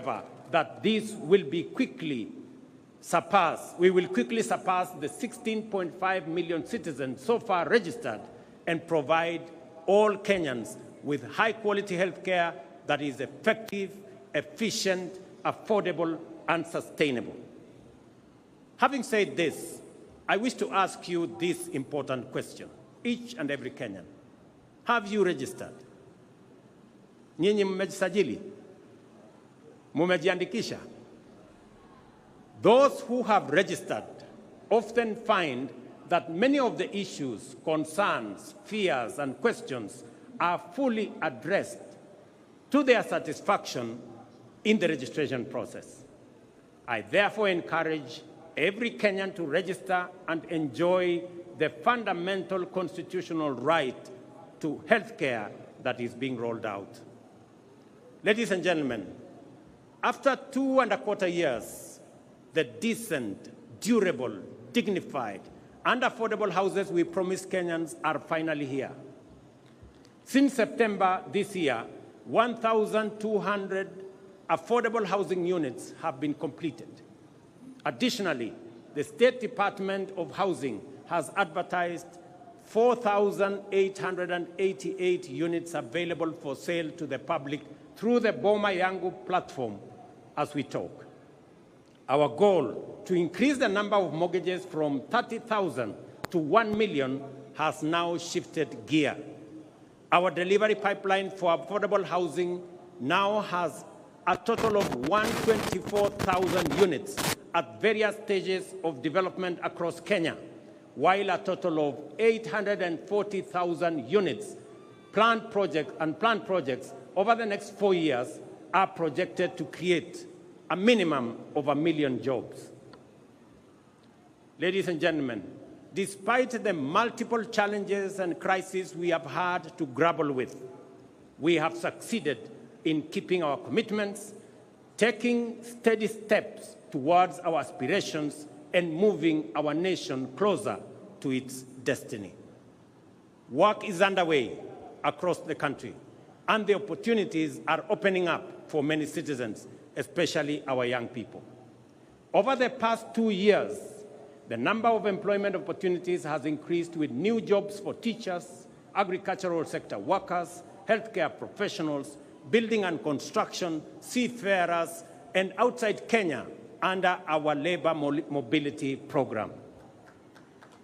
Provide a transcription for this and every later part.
however, that this will be quickly surpassed. We will quickly surpass the 16.5 million citizens so far registered and provide all Kenyans with high-quality health care that is effective, efficient, affordable, and sustainable. Having said this, I wish to ask you this important question, each and every Kenyan. Have you registered? Nyinyi mmejisajili? Mumejiandikisha? Those who have registered often find that many of the issues, concerns, fears, and questions are fully addressed to their satisfaction in the registration process. I therefore encourage every Kenyan to register and enjoy the fundamental constitutional right to health care that is being rolled out. Ladies and gentlemen, after 2.25 years, the decent, durable, dignified, and affordable houses we promised Kenyans are finally here. Since September this year, 1,200 affordable housing units have been completed. Additionally, the State Department of Housing has advertised 4,888 units available for sale to the public through the Boma Yangu platform as we talk. Our goal to increase the number of mortgages from 30,000 to 1 million has now shifted gear. Our delivery pipeline for affordable housing now has a total of 124,000 units at various stages of development across Kenya, while a total of 840,000 units planned projects over the next 4 years are projected to create a minimum of 1 million jobs. Ladies and gentlemen, despite the multiple challenges and crises we have had to grapple with, we have succeeded in keeping our commitments, taking steady steps towards our aspirations, and moving our nation closer to its destiny. Work is underway across the country, and the opportunities are opening up for many citizens, especially our young people. Over the past 2 years, the number of employment opportunities has increased with new jobs for teachers, agricultural sector workers, healthcare professionals, building and construction, seafarers, and outside Kenya under our labor mobility program.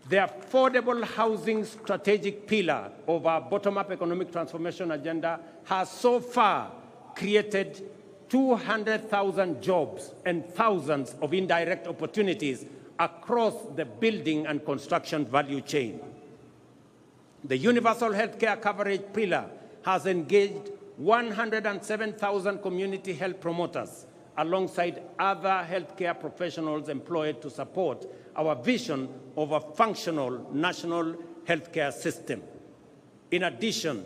The affordable housing strategic pillar of our bottom-up economic transformation agenda has so far created 200,000 jobs and thousands of indirect opportunities across the building and construction value chain. The universal healthcare coverage pillar has engaged 107,000 community health promoters alongside other healthcare professionals employed to support our vision of a functional national healthcare system. In addition,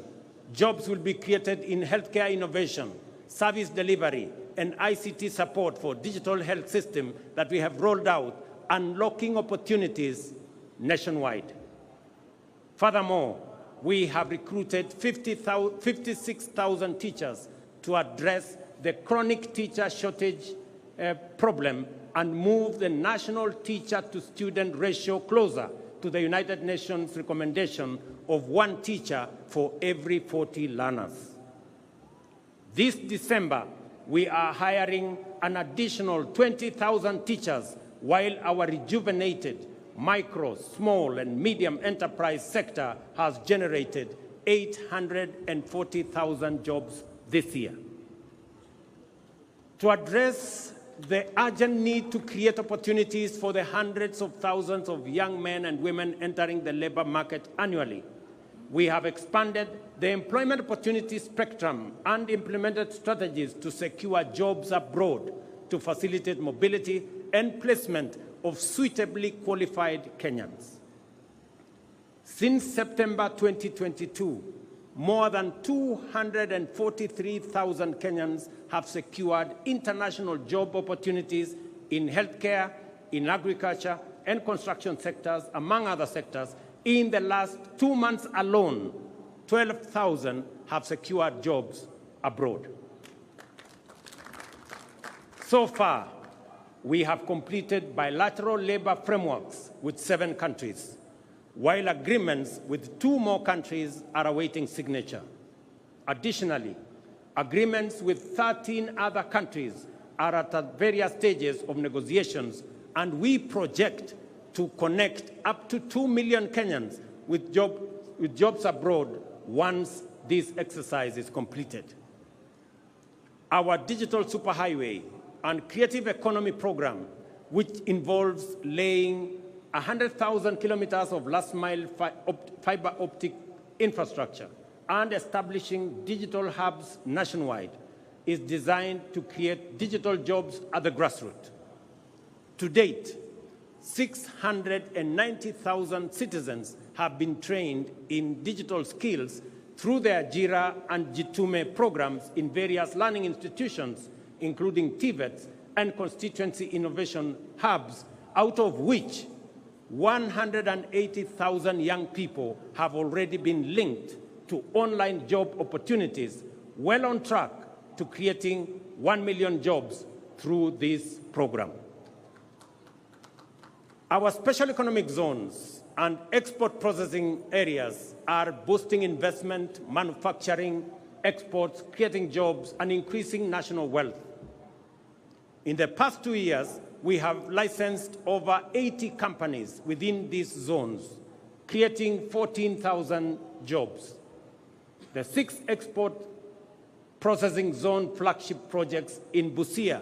jobs will be created in healthcare innovation, service delivery, and ICT support for digital health system that we have rolled out, unlocking opportunities nationwide. Furthermore, we have recruited 56,000 teachers to address the chronic teacher shortage problem and move the national teacher-to-student ratio closer to the United Nations recommendation of 1 teacher for every 40 learners. This December, we are hiring an additional 20,000 teachers, while our rejuvenated micro, small, and medium enterprise sector has generated 840,000 jobs this year. To address the urgent need to create opportunities for the hundreds of thousands of young men and women entering the labor market annually, we have expanded the employment opportunity spectrum and implemented strategies to secure jobs abroad to facilitate mobility and placement of suitably qualified Kenyans. Since September 2022, more than 243,000 Kenyans have secured international job opportunities in healthcare, in agriculture, and construction sectors, among other sectors. In the last 2 months alone, 12,000 have secured jobs abroad. So far, we have completed bilateral labor frameworks with 7 countries, while agreements with 2 more countries are awaiting signature. Additionally, agreements with 13 other countries are at various stages of negotiations, and we project to connect up to 2 million Kenyans with jobs abroad once this exercise is completed. Our digital superhighway and creative economy program, which involves laying 100,000 kilometers of last-mile fiber optic infrastructure and establishing digital hubs nationwide, is designed to create digital jobs at the grassroots. To date, 690,000 citizens have been trained in digital skills through their JIRA and Jitume programs in various learning institutions, including TVETs and constituency innovation hubs, out of which 180,000 young people have already been linked to online job opportunities, well on track to creating 1 million jobs through this program. Our special economic zones and export processing areas are boosting investment, manufacturing, exports, creating jobs, and increasing national wealth. In the past 2 years, we have licensed over 80 companies within these zones, creating 14,000 jobs. The 6 export processing zone flagship projects in Busia,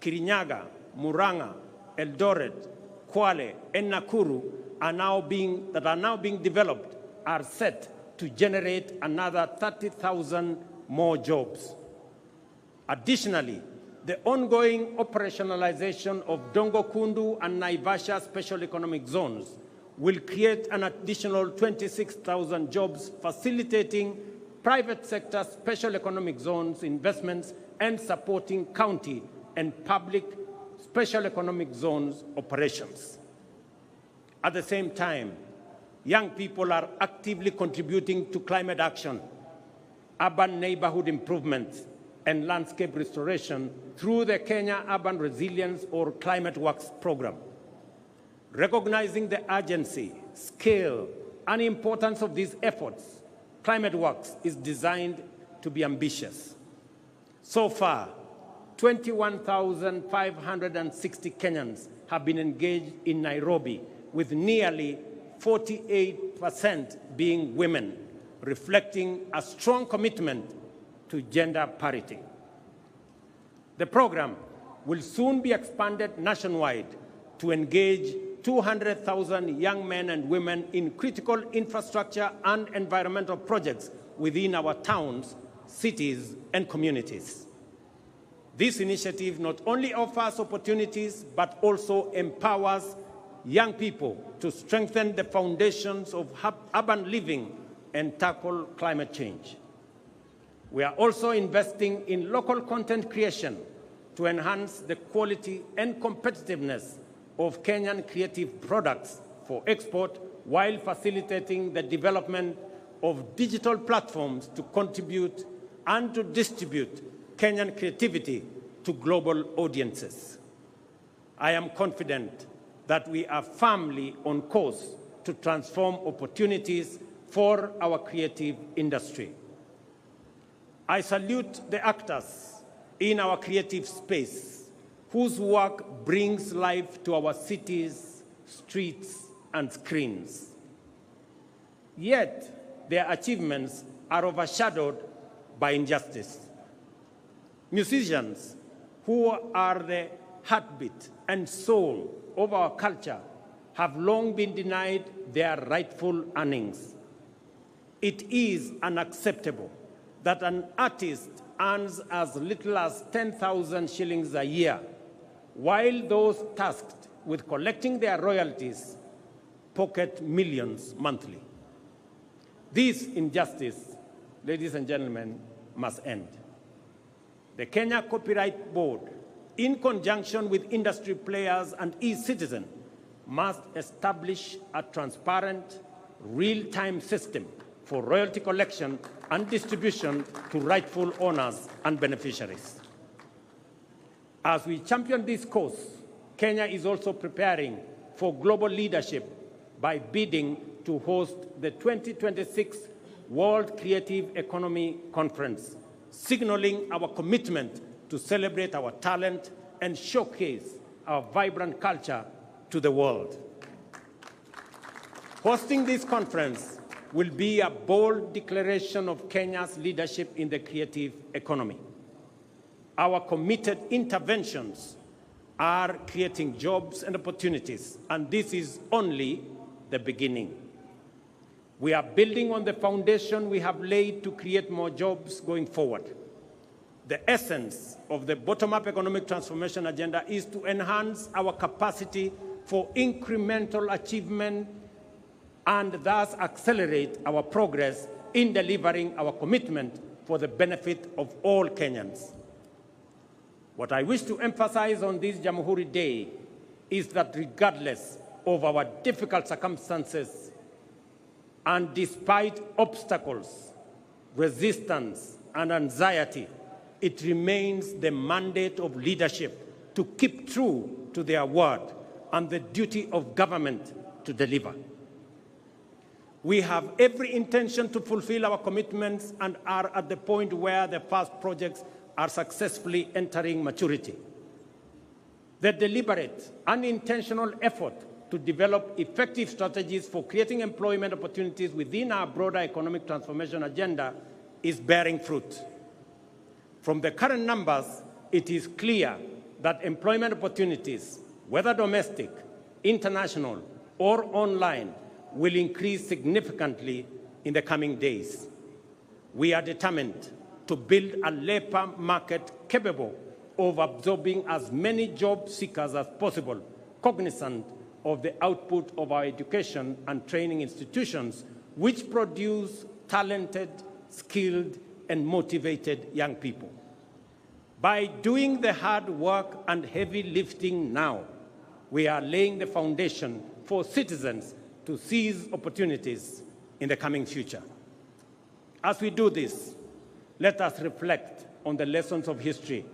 Kirinyaga, Murang'a, Eldoret, Kwale, and Nakuru are now being developed are set to generate another 30,000 more jobs. Additionally, the ongoing operationalization of Dongo Kundu and Naivasha special economic zones will create an additional 26,000 jobs, facilitating private sector special economic zones investments and supporting county and public special economic zones operations. At the same time, young people are actively contributing to climate action, urban neighborhood improvements, and landscape restoration through the Kenya Urban Resilience or Climate Works program. Recognizing the urgency, scale, and importance of these efforts, Climate Works is designed to be ambitious. So far, 21,560 Kenyans have been engaged in Nairobi, with nearly 48% being women, reflecting a strong commitment to gender parity. The program will soon be expanded nationwide to engage 200,000 young men and women in critical infrastructure and environmental projects within our towns, cities, and communities. This initiative not only offers opportunities, but also empowers young people to strengthen the foundations of urban living and tackle climate change. We are also investing in local content creation to enhance the quality and competitiveness of Kenyan creative products for export, while facilitating the development of digital platforms to contribute and to distribute Kenyan creativity to global audiences. I am confident that we are firmly on course to transform opportunities for our creative industry. I salute the actors in our creative space whose work brings life to our cities, streets, and screens. Yet, their achievements are overshadowed by injustice. Musicians, who are the heartbeat and soul of our culture, have long been denied their rightful earnings. It is unacceptable that an artist earns as little as 10,000 shillings a year, while those tasked with collecting their royalties pocket millions monthly. This injustice, ladies and gentlemen, must end. The Kenya Copyright Board, in conjunction with industry players and e-citizens, must establish a transparent, real-time system for royalty collection and distribution to rightful owners and beneficiaries. As we champion this course, Kenya is also preparing for global leadership by bidding to host the 2026 World Creative Economy Conference, signaling our commitment to celebrate our talent and showcase our vibrant culture to the world. Hosting this conference will be a bold declaration of Kenya's leadership in the creative economy. Our committed interventions are creating jobs and opportunities, and this is only the beginning. We are building on the foundation we have laid to create more jobs going forward. The essence of the bottom-up economic transformation agenda is to enhance our capacity for incremental achievement and thus accelerate our progress in delivering our commitment for the benefit of all Kenyans. What I wish to emphasize on this Jamhuri Day is that regardless of our difficult circumstances and despite obstacles, resistance, and anxiety, it remains the mandate of leadership to keep true to their word and the duty of government to deliver. We have every intention to fulfill our commitments and are at the point where the first projects are successfully entering maturity. The deliberate and intentional effort to develop effective strategies for creating employment opportunities within our broader economic transformation agenda is bearing fruit. From the current numbers, it is clear that employment opportunities, whether domestic, international, or online, will increase significantly in the coming days. We are determined to build a labor market capable of absorbing as many job seekers as possible, cognizant of the output of our education and training institutions, which produce talented, skilled, and motivated young people. By doing the hard work and heavy lifting now, we are laying the foundation for citizens to seize opportunities in the coming future. As we do this, let us reflect on the lessons of history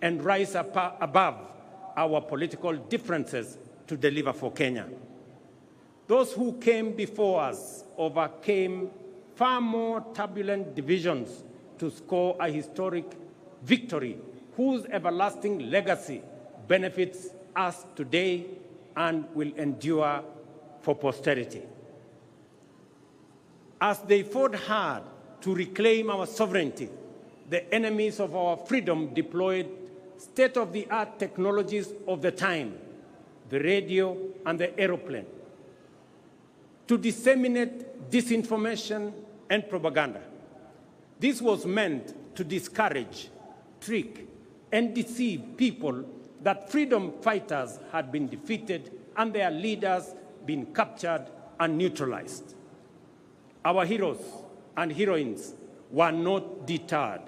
and rise above our political differences to deliver for Kenya. Those who came before us overcame far more turbulent divisions to score a historic victory whose everlasting legacy benefits us today and will endure for posterity. As they fought hard to reclaim our sovereignty, the enemies of our freedom deployed state-of-the-art technologies of the time, the radio and the aeroplane, to disseminate disinformation and propaganda. This was meant to discourage, trick, and deceive people that freedom fighters had been defeated and their leaders been captured and neutralized. Our heroes and heroines were not deterred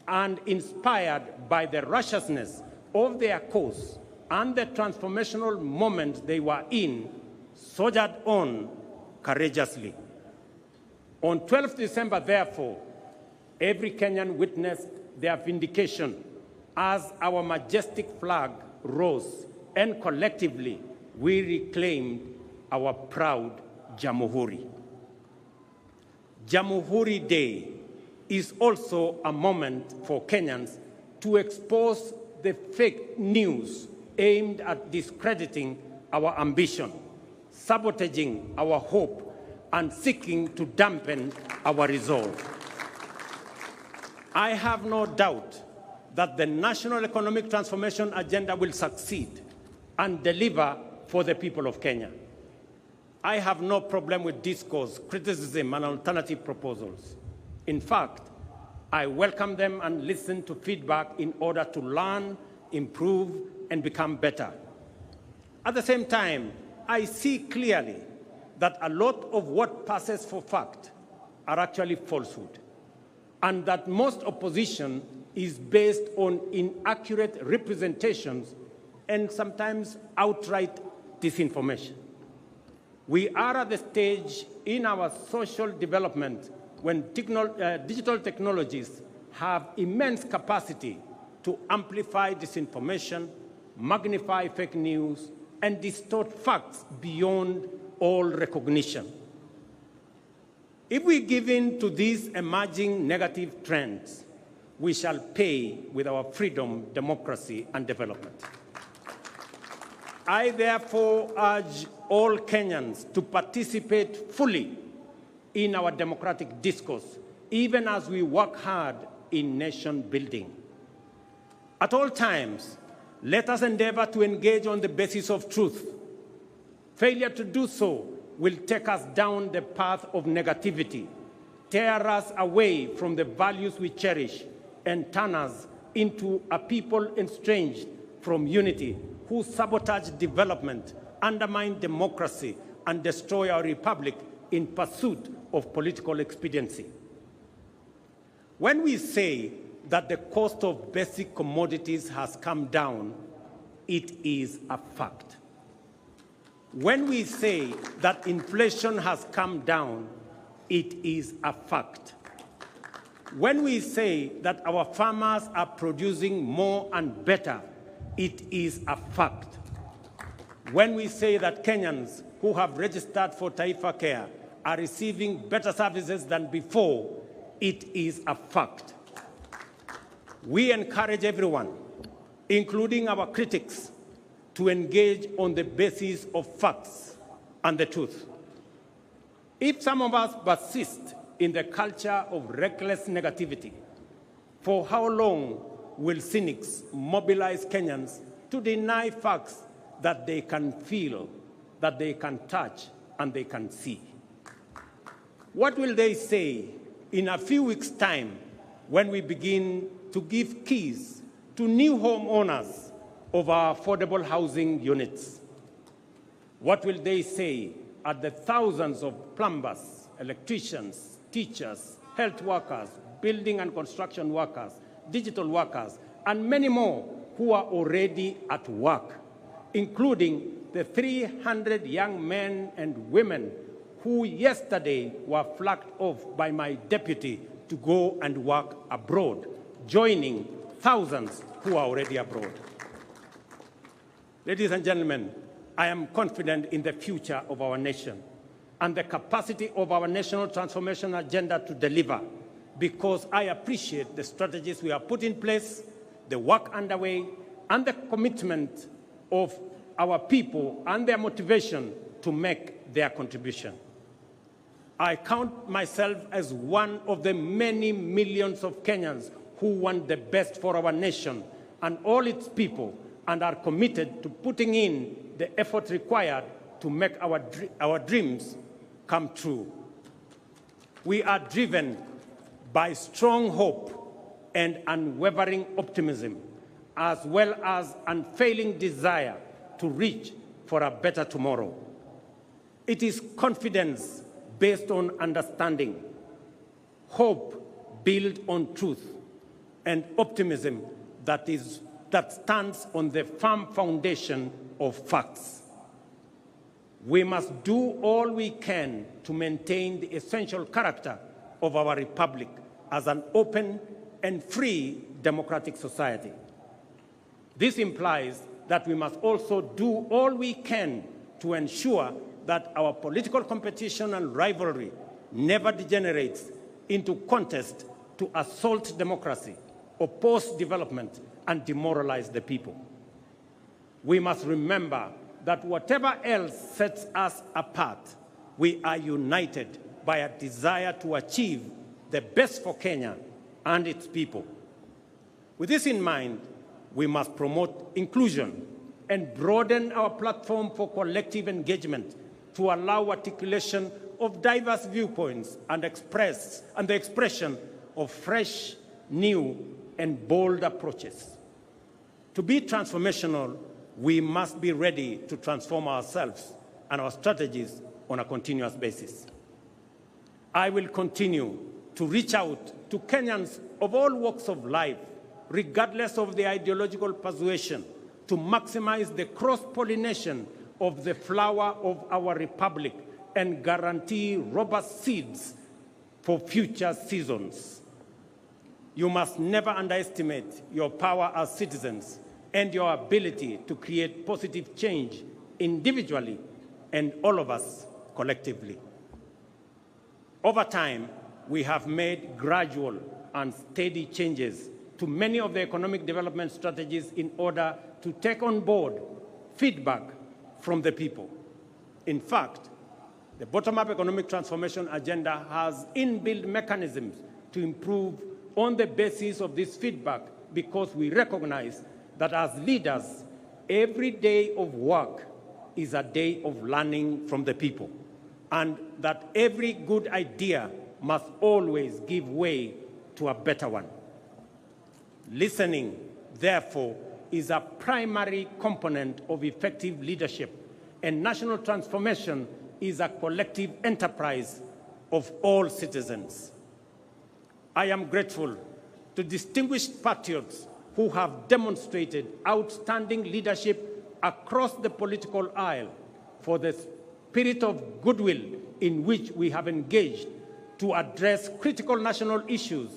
and inspired by the righteousness of their cause and the transformational moment they were in, soldiered on courageously. On 12th December, therefore, every Kenyan witnessed their vindication as our majestic flag rose and collectively we reclaimed our proud Jamhuri. Jamhuri Day is also a moment for Kenyans to expose the fake news aimed at discrediting our ambition, sabotaging our hope, and seeking to dampen our resolve. I have no doubt that the National Economic Transformation Agenda will succeed and deliver for the people of Kenya. I have no problem with discourse, criticism, and alternative proposals. In fact, I welcome them and listen to feedback in order to learn, improve, and become better. At the same time, I see clearly that a lot of what passes for fact are actually falsehood, and that most opposition is based on inaccurate representations and sometimes outright disinformation. We are at the stage in our social development when digital technologies have immense capacity to amplify disinformation, magnify fake news, and distort facts beyond all recognition. If we give in to these emerging negative trends, we shall pay with our freedom, democracy, and development. I therefore urge all Kenyans to participate fully in our democratic discourse, even as we work hard in nation building. At all times, let us endeavor to engage on the basis of truth. Failure to do so will take us down the path of negativity, tear us away from the values we cherish, and turn us into a people estranged from unity, who sabotage development, undermine democracy, and destroy our republic in pursuit of political expediency. When we say that the cost of basic commodities has come down, it is a fact. When we say that inflation has come down, it is a fact. When we say that our farmers are producing more and better, it is a fact. When we say that Kenyans who have registered for Taifa Care are receiving better services than before, it is a fact. We encourage everyone, including our critics, to engage on the basis of facts and the truth. If some of us persist in the culture of reckless negativity, for how long will cynics mobilize Kenyans to deny facts that they can feel, that they can touch, and they can see? What will they say in a few weeks' time when we begin to give keys to new homeowners of our affordable housing units? What will they say at the thousands of plumbers, electricians, teachers, health workers, building and construction workers, digital workers, and many more who are already at work, including the 300 young men and women who yesterday were flagged off by my deputy to go and work abroad, joining thousands who are already abroad? Ladies and gentlemen, I am confident in the future of our nation and the capacity of our national transformation agenda to deliver, because I appreciate the strategies we have put in place, the work underway, and the commitment of our people and their motivation to make their contribution. I count myself as one of the many millions of Kenyans who want the best for our nation and all its people, and are committed to putting in the effort required to make our dreams come true. We are driven by strong hope and unwavering optimism, as well as unfailing desire to reach for a better tomorrow. It is confidence based on understanding, hope built on truth, and optimism that stands on the firm foundation of facts. We must do all we can to maintain the essential character of our republic as an open and free democratic society. This implies that we must also do all we can to ensure that our political competition and rivalry never degenerates into contest to assault democracy, oppose development, and demoralize the people. We must remember that whatever else sets us apart, we are united by a desire to achieve the best for Kenya and its people. With this in mind, we must promote inclusion and broaden our platform for collective engagement to allow articulation of diverse viewpoints and the expression of fresh, new, and bold approaches. To be transformational, we must be ready to transform ourselves and our strategies on a continuous basis. I will continue to reach out to Kenyans of all walks of life, regardless of their ideological persuasion, to maximize the cross-pollination of the flower of our republic and guarantee robust seeds for future seasons. You must never underestimate your power as citizens and your ability to create positive change individually and all of us collectively. Over time, we have made gradual and steady changes to many of the economic development strategies in order to take on board feedback from the people. In fact, the bottom-up economic transformation agenda has inbuilt mechanisms to improve on the basis of this feedback, because we recognize that as leaders, every day of work is a day of learning from the people, and that every good idea must always give way to a better one. Listening, therefore, is a primary component of effective leadership, and national transformation is a collective enterprise of all citizens. I am grateful to distinguished patriots who have demonstrated outstanding leadership across the political aisle for the spirit of goodwill in which we have engaged to address critical national issues,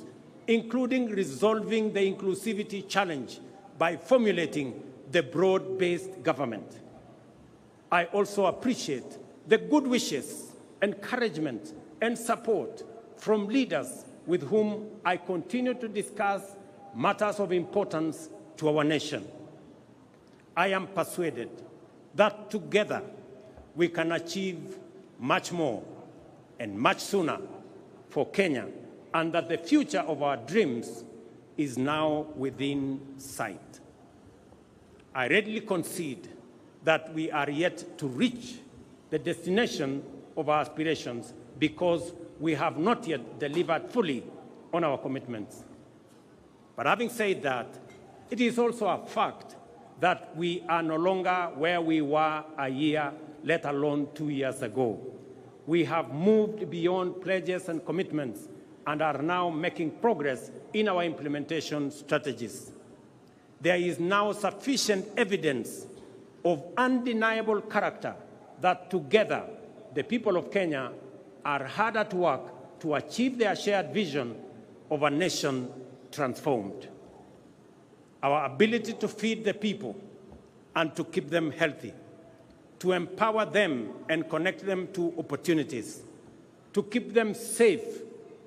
including resolving the inclusivity challenge by formulating the broad-based government. I also appreciate the good wishes, encouragement, and support from leaders with whom I continue to discuss matters of importance to our nation. I am persuaded that together we can achieve much more and much sooner for Kenya, and that the future of our dreams is now within sight. I readily concede that we are yet to reach the destination of our aspirations because we have not yet delivered fully on our commitments. But having said that, it is also a fact that we are no longer where we were a year, let alone 2 years ago. We have moved beyond pledges and commitments and are now making progress in our implementation strategies. There is now sufficient evidence of undeniable character that together the people of Kenya are hard at work to achieve their shared vision of a nation transformed. Our ability to feed the people and to keep them healthy, to empower them and connect them to opportunities, to keep them safe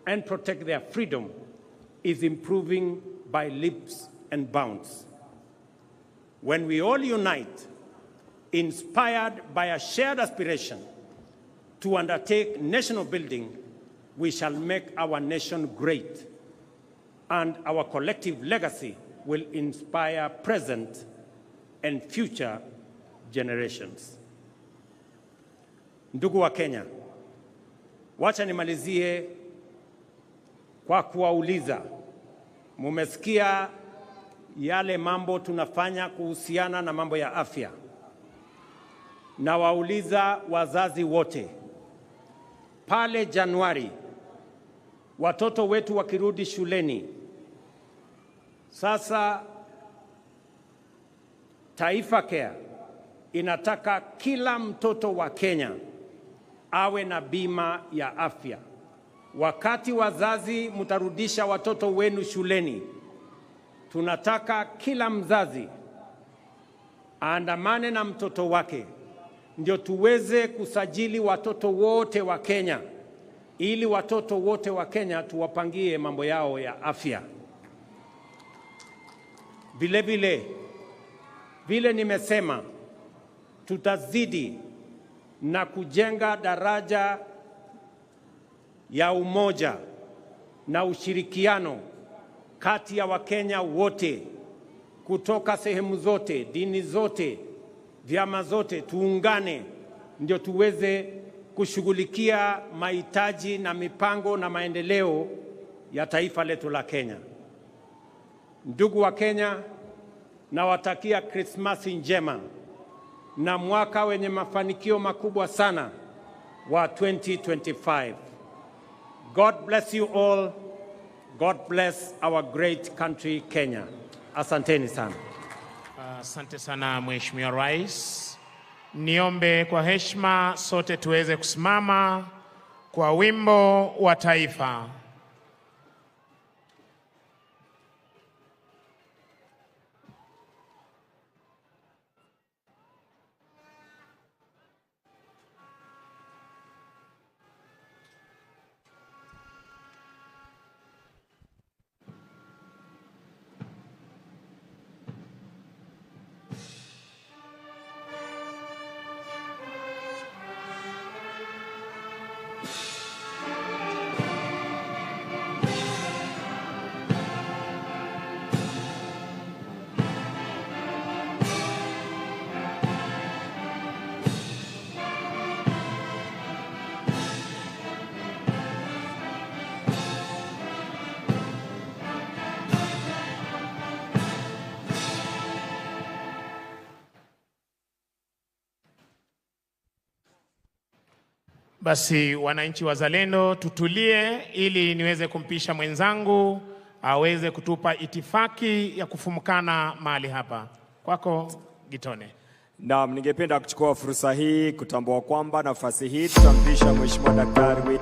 and protect their freedom is improving by leaps and bounds. When we all unite, inspired by a shared aspiration to undertake national building, we shall make our nation great, and our collective legacy will inspire present and future generations. Ndugu wa Kenya, wacha nimalizie kwa kuwauliza, mumesikia yale mambo tunafanya kuhusiana na mambo ya afya. Na wauliza wazazi wote, pale Januari, watoto wetu wakirudi shuleni, sasa Taifa Care inataka kila mtoto wa Kenya awe na bima ya afya. Wakati wazazi mtarudisha watoto wenu shuleni, tunataka kila mzazi aandamane na mtoto wake, ndio tuweze kusajili watoto wote wa Kenya, ili watoto wote wa Kenya tuwapangie mambo yao ya afya. Vile nimesema, tutazidi na kujenga daraja ya umoja na ushirikiano kati ya Wakenya wote kutoka sehemu zote, dini zote, vyama zote. Tuungane ndio tuweze kushughulikia mahitaji na mipango na maendeleo ya taifa letu la Kenya. Ndugu wa Kenya, nawatakia Krismasi njema na mwaka wenye mafanikio makubwa sana wa 2025. God bless you all. God bless our great country, Kenya. Asanteni sana. Asante sana Mheshimiwa Rais. Niombe kwa heshima sote tuweze kusimama kwa wimbo wa taifa. Basi wananchi wazalendo, tutulie ili niweze kumpisha mwenzangu aweze kutupa itifaki ya kufumukana mahali hapa. Kwako Gitone. Naam, ningependa kuchukua fursa hii kutambua kwamba nafasi hii tutampisha Mheshimiwa Daktari